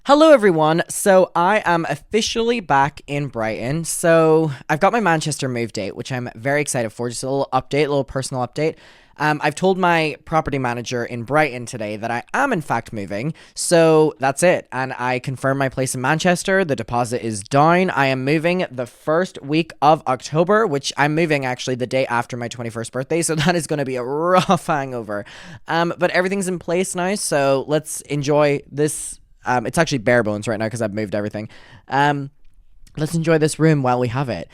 Hello, everyone. So I am officially back in Brighton. So I've got my Manchester move date, which I'm very excited for. Just a little update, a little personal update. I've told my property manager in Brighton today that I am in fact moving. So that's it. And I confirmed my place in Manchester. The deposit is down. I am moving the first week of October, which I'm moving actually the day after my 21st birthday. So that is going to be a rough hangover. But everything's in place now. So let's enjoy this. It's actually bare bones right now because I've moved everything. Let's enjoy this room while we have it.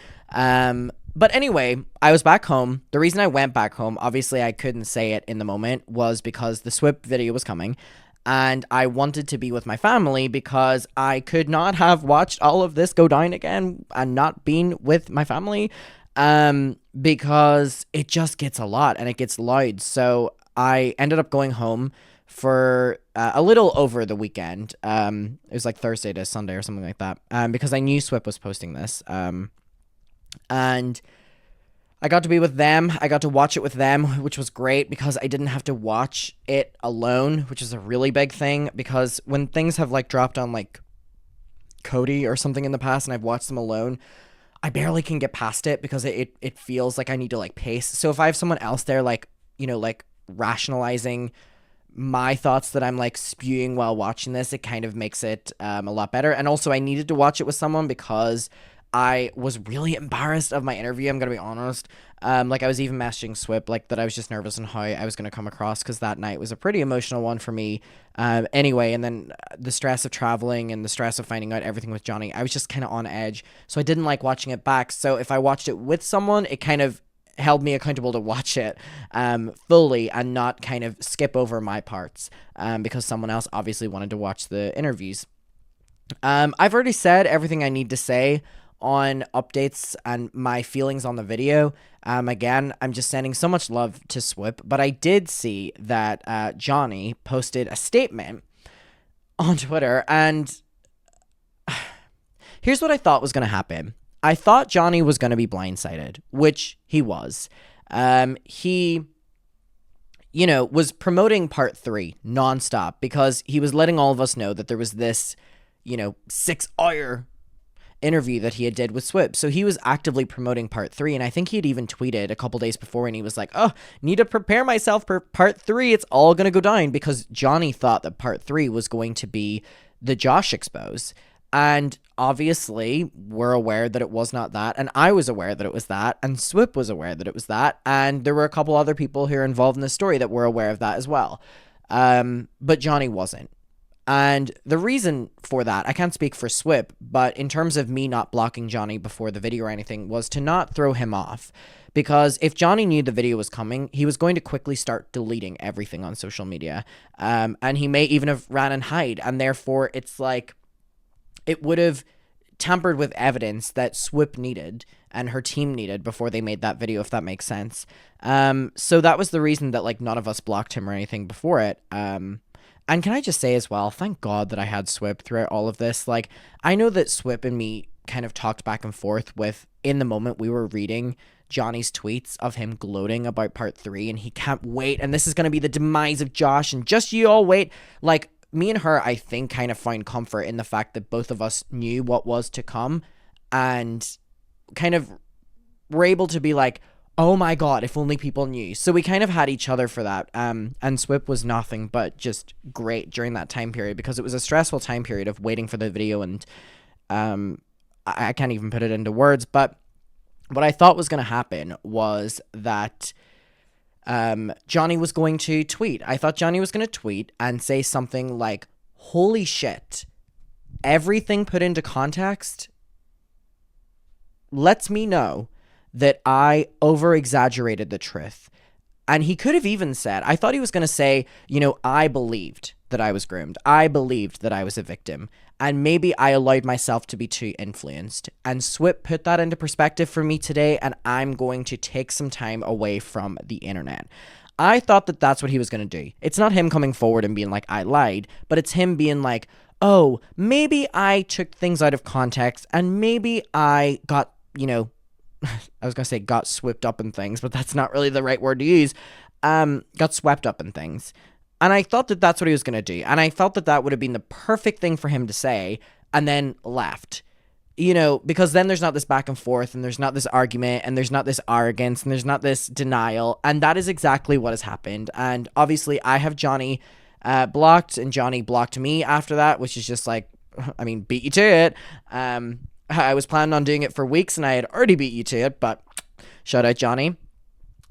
But anyway, I was back home. The reason I went back home, obviously I couldn't say it in the moment, was because the SWIP video was coming. And I wanted to be with my family because I could not have watched all of this go down again and not been with my family. Because it just gets a lot and it gets loud. So I ended up going home for a little over the weekend. It was like Thursday to Sunday or something like that. Because I knew Swip was posting this. And I got to be with them. I got to watch it with them, which was great because I didn't have to watch it alone, which is a really big thing. Because when things have like dropped on like Cody or something in the past and I've watched them alone, I barely can get past it because it feels like I need to like pace. So if I have someone else there, like, like rationalizing my thoughts that I'm like spewing while watching this, it kind of makes it a lot better. And also I needed to watch it with someone because I was really embarrassed of my interview. I'm gonna be honest. Like I was even messaging Swip like that I was just nervous on how I was gonna come across because that night was a pretty emotional one for me. Anyway, and then the stress of traveling and the stress of finding out everything with Johnny, I was just kind of on edge. So I didn't like watching it back. So if I watched it with someone, it kind of held me accountable to watch it fully and not kind of skip over my parts because someone else obviously wanted to watch the interviews. I've already said everything I need to say on updates and my feelings on the video. Again, I'm just sending so much love to Swip, but I did see that Johnny posted a statement on Twitter, and here's what I thought was going to happen. I thought Johnny was going to be blindsided, which he was. He, was promoting part 3 nonstop because he was letting all of us know that there was this, 6-hour interview that he had did with Swip. So he was actively promoting part 3, and I think he had even tweeted a couple days before, and he was like, "Oh, need to prepare myself for part 3. It's all going to go down," because Johnny thought that part 3 was going to be the Josh expose. And obviously, we're aware that it was not that, and I was aware that it was that, and Swip was aware that it was that, and there were a couple other people who are involved in the story that were aware of that as well. But Johnny wasn't. And the reason for that, I can't speak for Swip, but in terms of me not blocking Johnny before the video or anything, was to not throw him off. Because if Johnny knew the video was coming, he was going to quickly start deleting everything on social media. And he may even have ran and hide, and therefore it's like, it would have tampered with evidence that Swip needed and her team needed before they made that video, if that makes sense. So that was the reason that like none of us blocked him or anything before it. And can I just say as well, thank God that I had Swip throughout all of this. Like, I know that Swip and me kind of talked back and forth with, in the moment we were reading Johnny's tweets of him gloating about part 3 and he can't wait and this is going to be the demise of Josh and just you all wait. Like, me and her, I think, kind of find comfort in the fact that both of us knew what was to come and kind of were able to be like, oh my God, if only people knew. So we kind of had each other for that. And Swip was nothing but just great during that time period because it was a stressful time period of waiting for the video and I can't even put it into words. But what I thought was going to happen was that Johnny was going to tweet. I thought Johnny was going to tweet and say something like, holy shit, everything put into context lets me know that I over-exaggerated the truth. And he could have even said, I thought he was going to say, I believed that I was groomed. I believed that I was a victim. And maybe I allowed myself to be too influenced. And Swip put that into perspective for me today, and I'm going to take some time away from the internet. I thought that that's what he was going to do. It's not him coming forward and being like, I lied, but it's him being like, oh, maybe I took things out of context, and maybe I got, I was going to say got swept up in things, but that's not really the right word to use. Got swept up in things. And I thought that that's what he was going to do. And I felt that that would have been the perfect thing for him to say, and then left. You know, because then there's not this back and forth, and there's not this argument, and there's not this arrogance, and there's not this denial. And that is exactly what has happened. And obviously I have Johnny blocked, and Johnny blocked me after that, which is just like, I mean, beat you to it. I was planning on doing it for weeks, and I had already beat you to it, but shout out Johnny.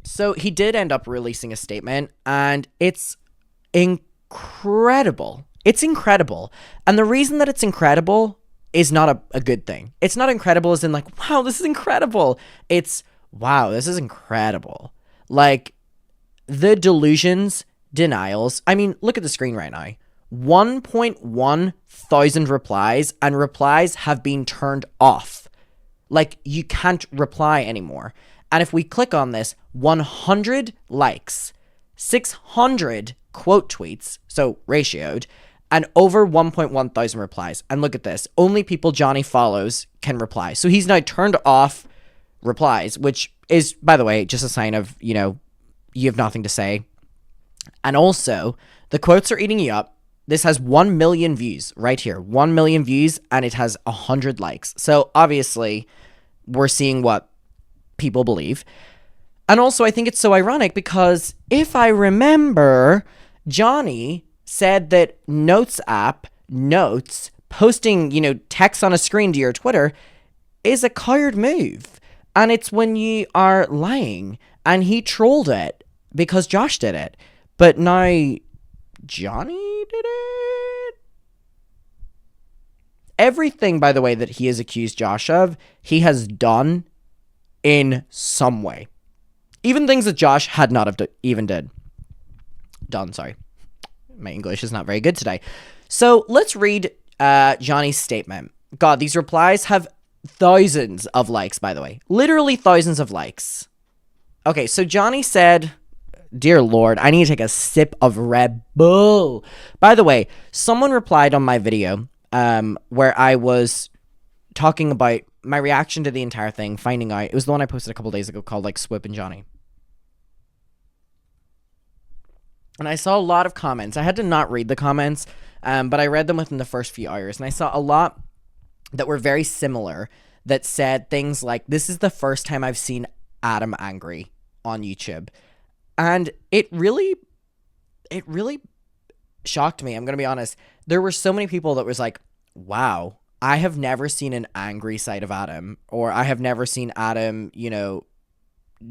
So he did end up releasing a statement, and it's incredible. It's incredible. And the reason that it's incredible is not a good thing. It's not incredible as in like, wow, this is incredible. It's, wow, this is incredible. Like, the delusions, denials. I mean, look at the screen right now. 1.1 thousand replies, and replies have been turned off. Like, you can't reply anymore. And if we click on this, 100 likes, 600 quote tweets, so ratioed, and over 1.1 thousand replies. And look at this. Only people Johnny follows can reply. So he's now turned off replies, which is, by the way, just a sign of, you know, you have nothing to say. And also, the quotes are eating you up. This has 1 million views right here. 1 million views, and it has 100 likes. So obviously, we're seeing what people believe. And also, I think it's so ironic because if I remember, Johnny said that Notes app, Notes, posting, you know, text on a screen to your Twitter is a coward move. And it's when you are lying. And he trolled it because Josh did it. But now Johnny did it? Everything, by the way, that he has accused Josh of, he has done in some way. Even things that Josh had not have done, sorry. My English is not very good today. So let's read Johnny's statement. God, these replies have thousands of likes, by the way. Literally thousands of likes. Okay, so Johnny said, dear Lord, I need to take a sip of Red Bull. By the way, someone replied on my video where I was talking about my reaction to the entire thing, finding out. It was the one I posted a couple days ago called, like, Swip and Johnny. And I saw a lot of comments. I had to not read the comments, but I read them within the first few hours. And I saw a lot that were very similar that said things like, this is the first time I've seen Adam angry on YouTube. And it really shocked me. I'm going to be honest. There were so many people that was like, wow, I have never seen an angry side of Adam. Or I have never seen Adam, you know,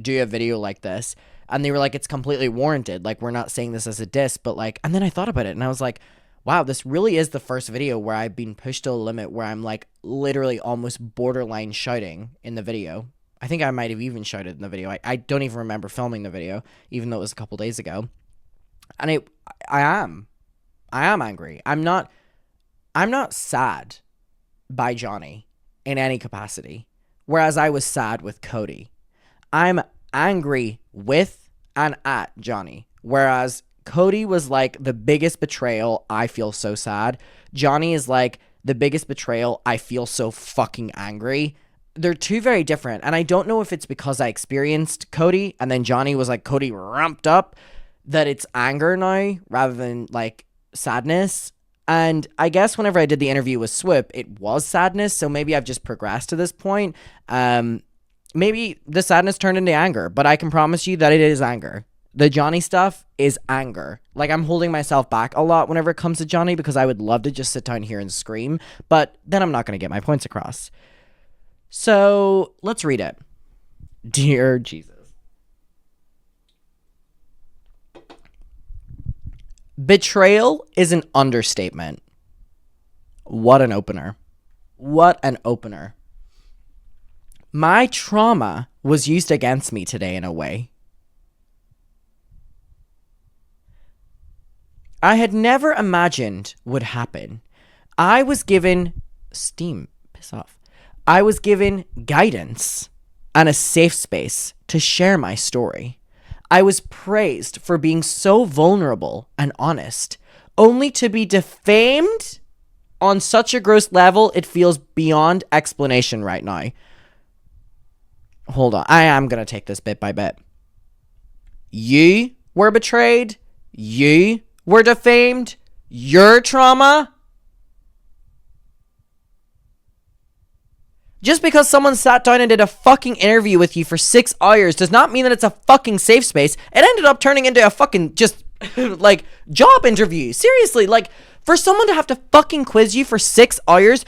do a video like this. And they were like, it's completely warranted. Like, we're not saying this as a diss, but like, and then I thought about it and I was like, wow, this really is the first video where I've been pushed to a limit where I'm like literally almost borderline shouting in the video. I think I might have even shouted in the video. I don't even remember filming the video, even though it was a couple days ago. And I am angry. I'm not sad by Johnny in any capacity. Whereas I was sad with Cody. I'm angry with and at Johnny. Whereas Cody was like the biggest betrayal. I feel so sad. Johnny is like the biggest betrayal. I feel so fucking angry. They're two very different. And I don't know if it's because I experienced Cody and then Johnny was like Cody ramped up that it's anger now rather than like sadness. And I guess whenever I did the interview with Swip, it was sadness. So maybe I've just progressed to this point. Maybe the sadness turned into anger, but I can promise you that it is anger. The Johnny stuff is anger. Like, I'm holding myself back a lot whenever it comes to Johnny because I would love to just sit down here and scream, but then I'm not going to get my points across. So let's read it. Dear Jesus. Betrayal is an understatement. What an opener. What an opener. My trauma was used against me today in a way. I had never imagined would happen. I was given steam. Piss off. I was given guidance and a safe space to share my story. I was praised for being so vulnerable and honest, only to be defamed on such a gross level it feels beyond explanation right now. Hold on. I am going to take this bit by bit. You were betrayed. You were defamed, your trauma. Just because someone sat down and did a fucking interview with you for 6 hours does not mean that it's a fucking safe space. It ended up turning into a fucking just like job interview. Seriously, like for someone to have to fucking quiz you for 6 hours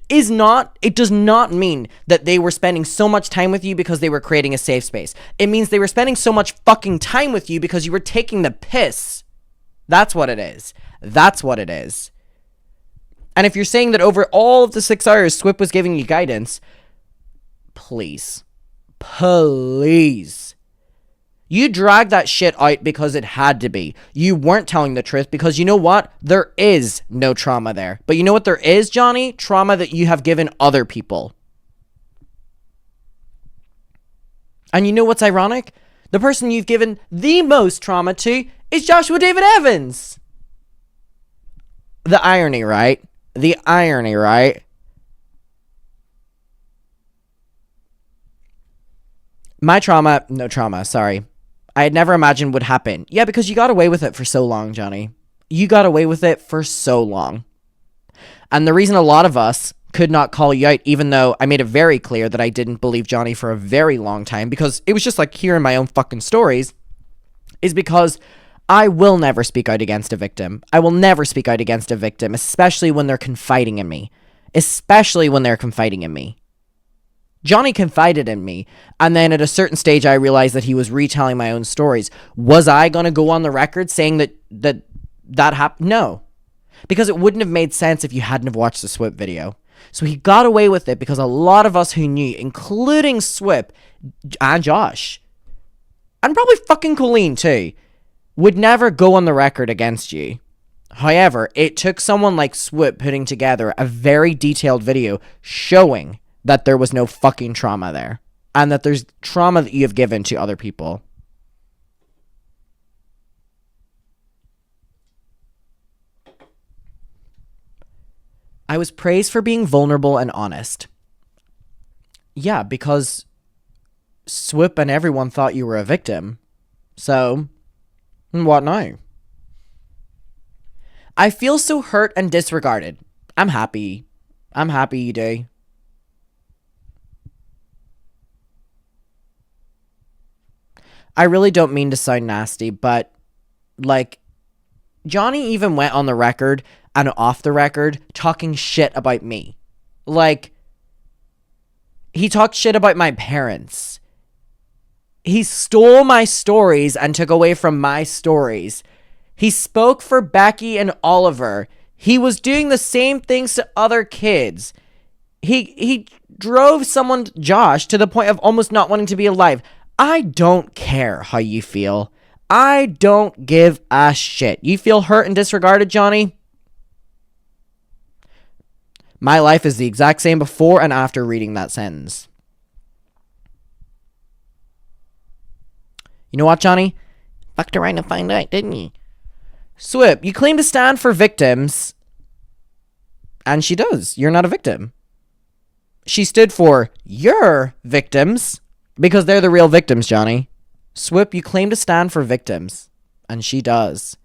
it does not mean that they were spending so much time with you because they were creating a safe space. It means they were spending so much fucking time with you because you were taking the piss. That's what it is. That's what it is. And if you're saying that over all of the 6 hours, Swip was giving you guidance, please. You dragged that shit out because it had to be. You weren't telling the truth because you know what? There is no trauma there. But you know what there is, Johnny? Trauma that you have given other people. And you know what's ironic? The person you've given the most trauma to is Joshua David Evans. The irony, right? The irony, right? My trauma, no trauma, sorry. I had never imagined would happen. Yeah, because you got away with it for so long, Johnny. You got away with it for so long. And the reason a lot of us could not call you out, even though I made it very clear that I didn't believe Johnny for a very long time, because it was just like hearing my own fucking stories, is because I will never speak out against a victim. I will never speak out against a victim, especially when they're confiding in me. Johnny confided in me, and then at a certain stage I realized that he was retelling my own stories. Was I going to go on the record saying that happened? No. Because it wouldn't have made sense if you hadn't have watched the Swip video. So he got away with it because a lot of us who knew, including Swip and Josh, and probably fucking Colleen too, would never go on the record against you. However, it took someone like Swip putting together a very detailed video showing that there was no fucking trauma there. And that there's trauma that you have given to other people. I was praised for being vulnerable and honest. Yeah, because Swip and everyone thought you were a victim. So, what now? I feel so hurt and disregarded. I'm happy you do. I really don't mean to sound nasty, but, like, Johnny even went on the record and off the record talking shit about me. Like, he talked shit about my parents. He stole my stories and took away from my stories. He spoke for Becky and Oliver. He was doing the same things to other kids. He drove someone, Josh, to the point of almost not wanting to be alive. I don't care how you feel. I don't give a shit. You feel hurt and disregarded, Johnny? My life is the exact same before and after reading that sentence. You know what, Johnny? Fucked around to find out, didn't you? Swip, you claim to stand for victims. And she does. You're not a victim. She stood for your victims. Because they're the real victims, Johnny. Swip, you claim to stand for victims. And she does.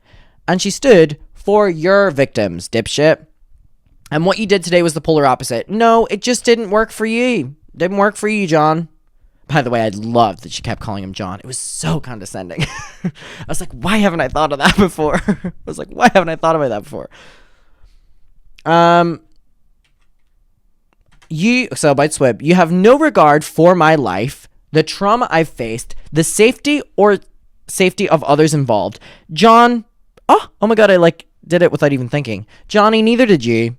And she stood for your victims, dipshit. And what you did today was the polar opposite. No, it just didn't work for you. Didn't work for you, John. By the way, I loved that she kept calling him John. It was so condescending. I was like, why haven't I thought of that before? So about Swip, you have no regard for my life, the trauma I've faced, the safety of others involved. John, oh my god, I did it without even thinking. Johnny, neither did you.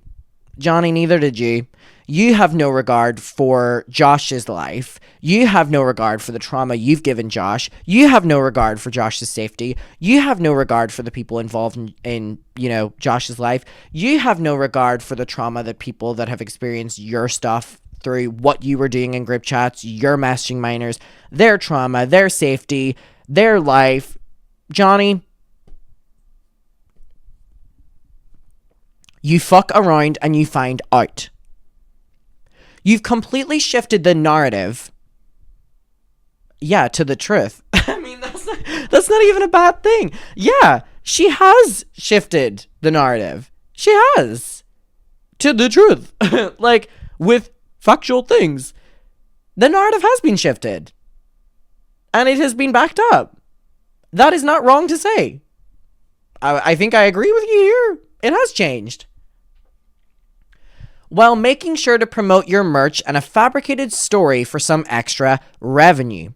You have no regard for Josh's life. You have no regard for the trauma you've given Josh. You have no regard for Josh's safety. You have no regard for the people involved in Josh's life. You have no regard for the trauma that people that have experienced your stuff through what you were doing in group chats, your messaging minors, their trauma, their safety, their life. Johnny, you fuck around and you find out. You've completely shifted the narrative, to the truth. I mean, that's not even a bad thing. Yeah, she has shifted the narrative. She has. To the truth. Like, with factual things. The narrative has been shifted. And it has been backed up. That is not wrong to say. I think I agree with you here. It has changed. While making sure to promote your merch and a fabricated story for some extra revenue.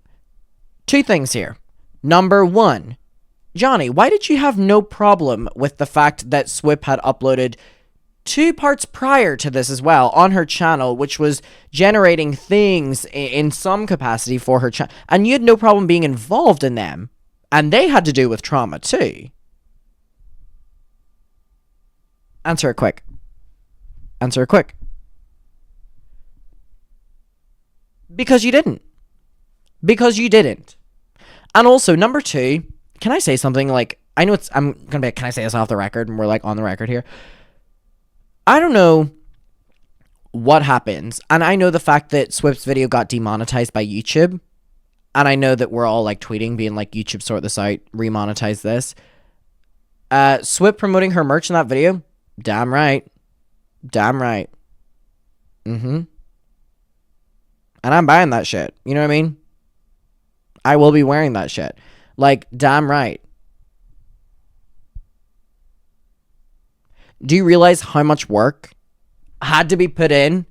Two things here. Number one, Johnny, why did you have no problem with the fact that Swip had uploaded 2 parts prior to this as well on her channel, which was generating things in some capacity for her channel, and you had no problem being involved in them, and they had to do with trauma too? Answer it quick. Answer it quick. Because you didn't. Because you didn't. And also, number two, can I say something? Like, I know I'm gonna be, can I say this off the record? And we're like on the record here. I don't know what happens. And I know the fact that Swip's video got demonetized by YouTube. And I know that we're all like tweeting, being like, YouTube, sort this out, remonetize this. Swip promoting her merch in that video? Damn right. Damn right. And I'm buying that shit. You know what I mean? I will be wearing that shit. Like, damn right. Do you realize how much work had to be put in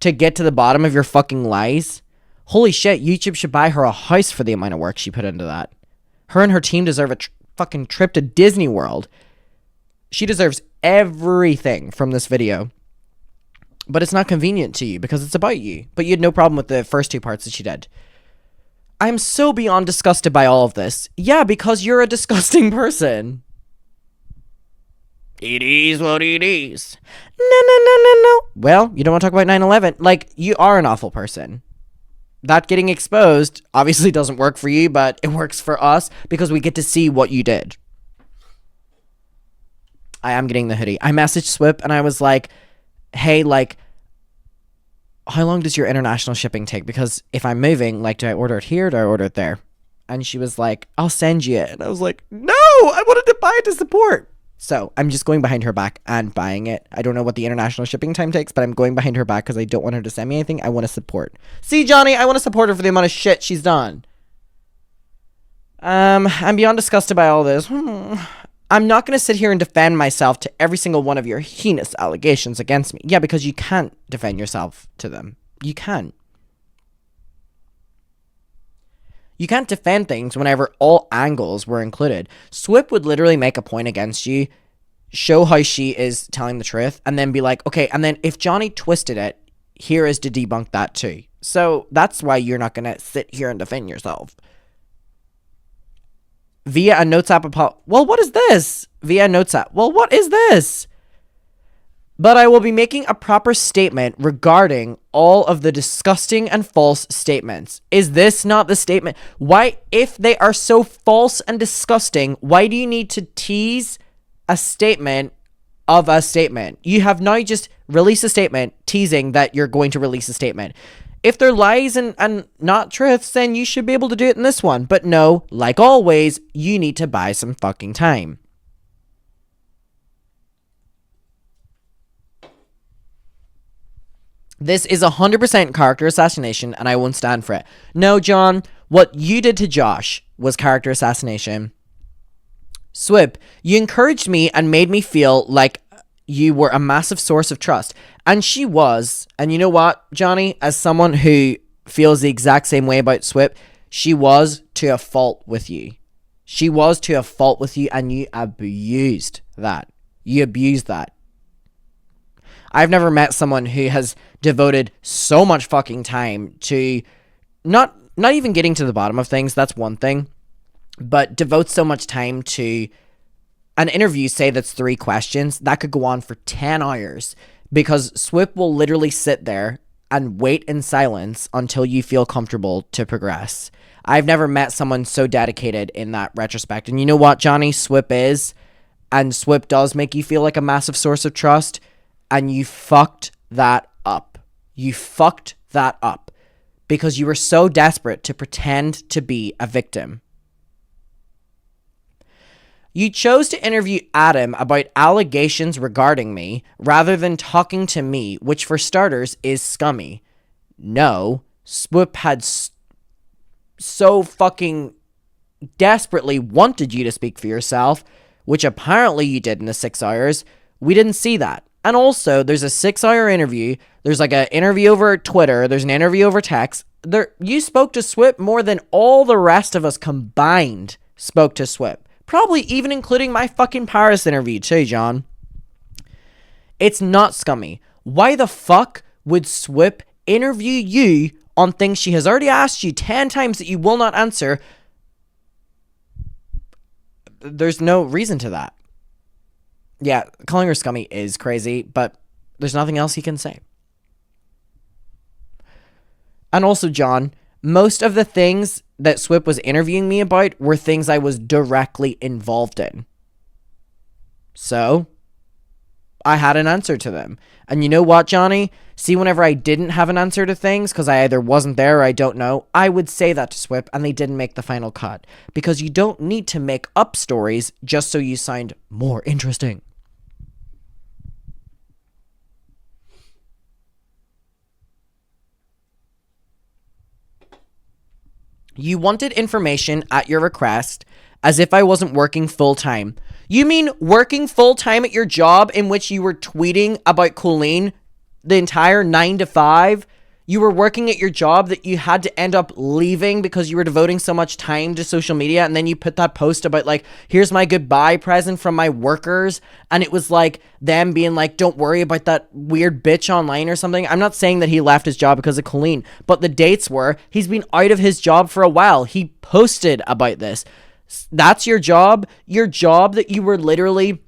to get to the bottom of your fucking lies? Holy shit, YouTube should buy her a house for the amount of work she put into that. Her and her team deserve a fucking trip to Disney World. She deserves everything from this video. But it's not convenient to you because it's about you. But you had no problem with the first 2 parts that she did. I'm so beyond disgusted by all of this. Yeah, because you're a disgusting person. It is what it is. No. Well, you don't want to talk about 9/11. Like, you are an awful person. That getting exposed obviously doesn't work for you, but it works for us because we get to see what you did. I am getting the hoodie. I messaged Swip and I was like, hey, like, how long does your international shipping take? Because if I'm moving, like, do I order it here or do I order it there? And she was like, I'll send you it. And I was like, no, I wanted to buy it to support. So I'm just going behind her back and buying it. I don't know what the international shipping time takes, but I'm going behind her back because I don't want her to send me anything. I want to support. See, Johnny, I want to support her for the amount of shit she's done. I'm beyond disgusted by all this. I'm not going to sit here and defend myself to every single one of your heinous allegations against me. Yeah, because you can't defend yourself to them. You can't. You can't defend things whenever all angles were included. Swip would literally make a point against you, show how she is telling the truth, and then be like, okay, and then if Johnny twisted it, here is to debunk that too. So that's why you're not going to sit here and defend yourself. Via a notes app. Well, what is this? Via a notes app. Well, what is this? But I will be making a proper statement regarding all of the disgusting and false statements. Is this not the statement? Why, if they are so false and disgusting, why do you need to tease a statement of a statement? You have now just released a statement teasing that you're going to release a statement. If they're lies and not truths, then you should be able to do it in this one. But no, like always, you need to buy some fucking time. This is 100% character assassination, and I won't stand for it. No, John, what you did to Josh was character assassination. Swip, you encouraged me and made me feel like you were a massive source of trust. And she was. And you know what, Johnny? As someone who feels the exact same way about Swip, she was to a fault with you. She was to a fault with you, and you abused that. You abused that. I've never met someone who has devoted so much fucking time to not even getting to the bottom of things. That's one thing. But devote so much time to an interview, say that's 3 questions. That could go on for 10 hours because Swip will literally sit there and wait in silence until you feel comfortable to progress. I've never met someone so dedicated in that retrospect. And you know what, Johnny? Swip is. And Swip does make you feel like a massive source of trust. And you fucked that up. You fucked that up because you were so desperate to pretend to be a victim. You chose to interview Adam about allegations regarding me rather than talking to me, which for starters is scummy. No, Swoop had so fucking desperately wanted you to speak for yourself, which apparently you did in the 6 hours. We didn't see that. And also, there's a 6-hour interview. There's like an interview over Twitter. There's an interview over text. You spoke to Swoop more than all the rest of us combined spoke to Swoop. Probably even including my fucking Paris interview too, John. It's not scummy. Why the fuck would Swoop interview you on things she has already asked you 10 times that you will not answer? There's no reason to that. Yeah, calling her scummy is crazy, but there's nothing else he can say. And also, John, most of the things that Swoop was interviewing me about were things I was directly involved in. So, I had an answer to them. And you know what, Johnny? See, whenever I didn't have an answer to things, because I either wasn't there or I don't know, I would say that to Swoop, and they didn't make the final cut. Because you don't need to make up stories just so you sound more interesting. You wanted information at your request as if I wasn't working full-time. You mean working full-time at your job in which you were tweeting about Colleen the entire 9 to 5? You were working at your job that you had to end up leaving because you were devoting so much time to social media, and then you put that post about like, here's my goodbye present from my workers, and it was like them being like, don't worry about that weird bitch online or something. I'm not saying that he left his job because of Colleen, but the dates were, he's been out of his job for a while. He posted about this. That's your job that you were literally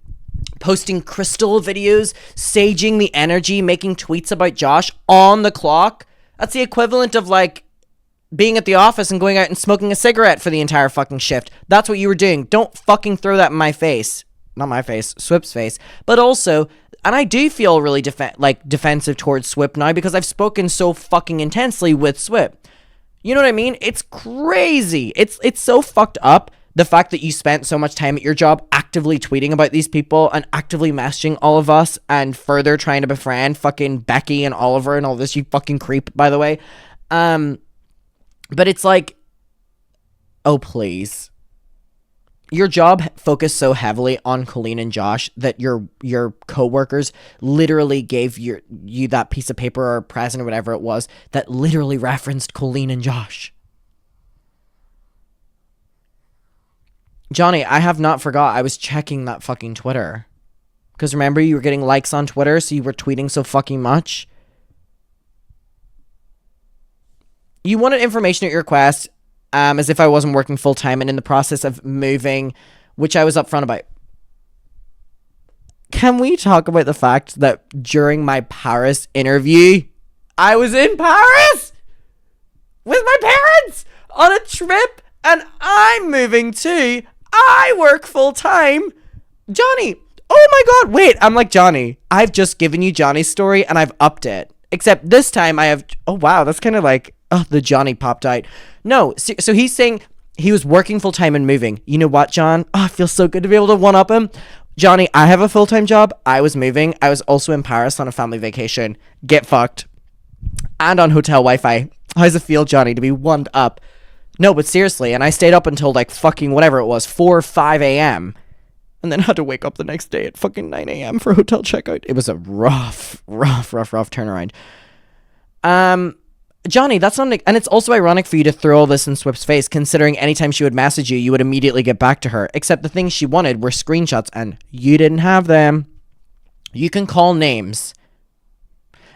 posting crystal videos, saging the energy, making tweets about Josh on the clock. That's the equivalent of like being at the office and going out and smoking a cigarette for the entire fucking shift. That's what you were doing. Don't fucking throw that in my face. Not my face, Swoop's face. But also, and I do feel really defensive towards Swoop now because I've spoken so fucking intensely with Swoop. You know what I mean? It's crazy. It's so fucked up. The fact that you spent so much time at your job actively tweeting about these people and actively messaging all of us and further trying to befriend fucking Becky and Oliver and all this, you fucking creep, by the way. But it's like, oh, please. Your job focused so heavily on Colleen and Josh that your coworkers literally gave you that piece of paper or present or whatever it was that literally referenced Colleen and Josh. Johnny, I have not forgot. I was checking that fucking Twitter. Because remember, you were getting likes on Twitter, so you were tweeting so fucking much. You wanted information at your request, as if I wasn't working full-time and in the process of moving, which I was upfront about. Can we talk about the fact that during my Paris interview, I was in Paris with my parents on a trip, and I'm moving too. I work full-time. Johnny, oh my god, wait, I'm like, Johnny, I've just given you Johnny's story and I've upped it. Except this time I have, oh wow, that's kind of like, oh, the Johnny popped out. No, so he's saying he was working full-time and moving. You know what, John? Oh, it feels so good to be able to one-up him. Johnny, I have a full-time job. I was moving. I was also in Paris on a family vacation. Get fucked. And on hotel Wi-Fi. How's it feel, Johnny, to be one up? No, but seriously, and I stayed up until like fucking whatever it was, 4 or 5 a.m. And then had to wake up the next day at fucking 9 a.m. for hotel checkout. It was a rough turnaround. Johnny, that's not, and it's also ironic for you to throw all this in Swoop's face, considering anytime she would message you, you would immediately get back to her, except the things she wanted were screenshots, and you didn't have them. You can call names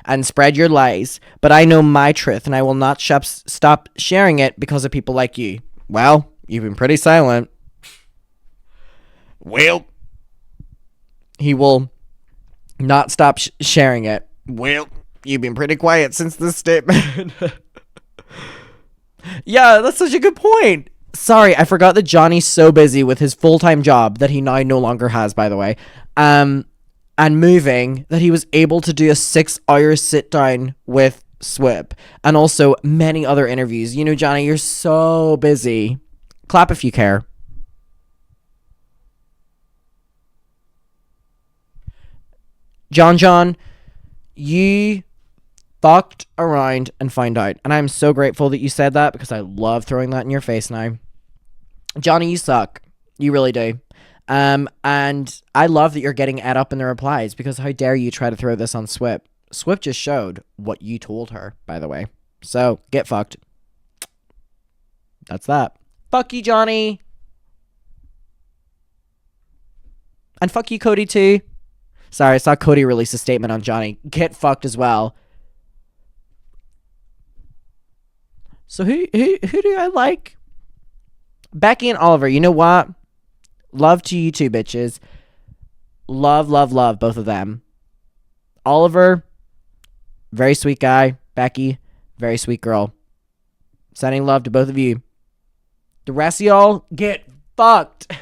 and spread your lies, but I know my truth, and I will not stop sharing it because of people like you. Well, you've been pretty silent. Well, he will not stop sharing it. Well, you've been pretty quiet since this statement. Yeah, that's such a good point. Sorry, I forgot that Johnny's so busy with his full-time job that he now no longer has, by the way. And moving, that he was able to do a 6-hour sit-down with Swoop. And also many other interviews. You know, Johnny, you're so busy. Clap if you care. John, you fucked around and found out. And I'm so grateful that you said that because I love throwing that in your face now. Johnny, you suck. You really do. And I love that you're getting ed up in the replies because how dare you try to throw this on Swip. Swip just showed what you told her, by the way. So, get fucked. That's that. Fuck you, Johnny. And fuck you, Cody, too. Sorry, I saw Cody release a statement on Johnny. Get fucked as well. So who do I like? Becky and Oliver. You know what? Love to you two bitches. Love both of them. Oliver, very sweet guy. Becky, very sweet girl. Sending love to both of you. The rest of y'all, get fucked.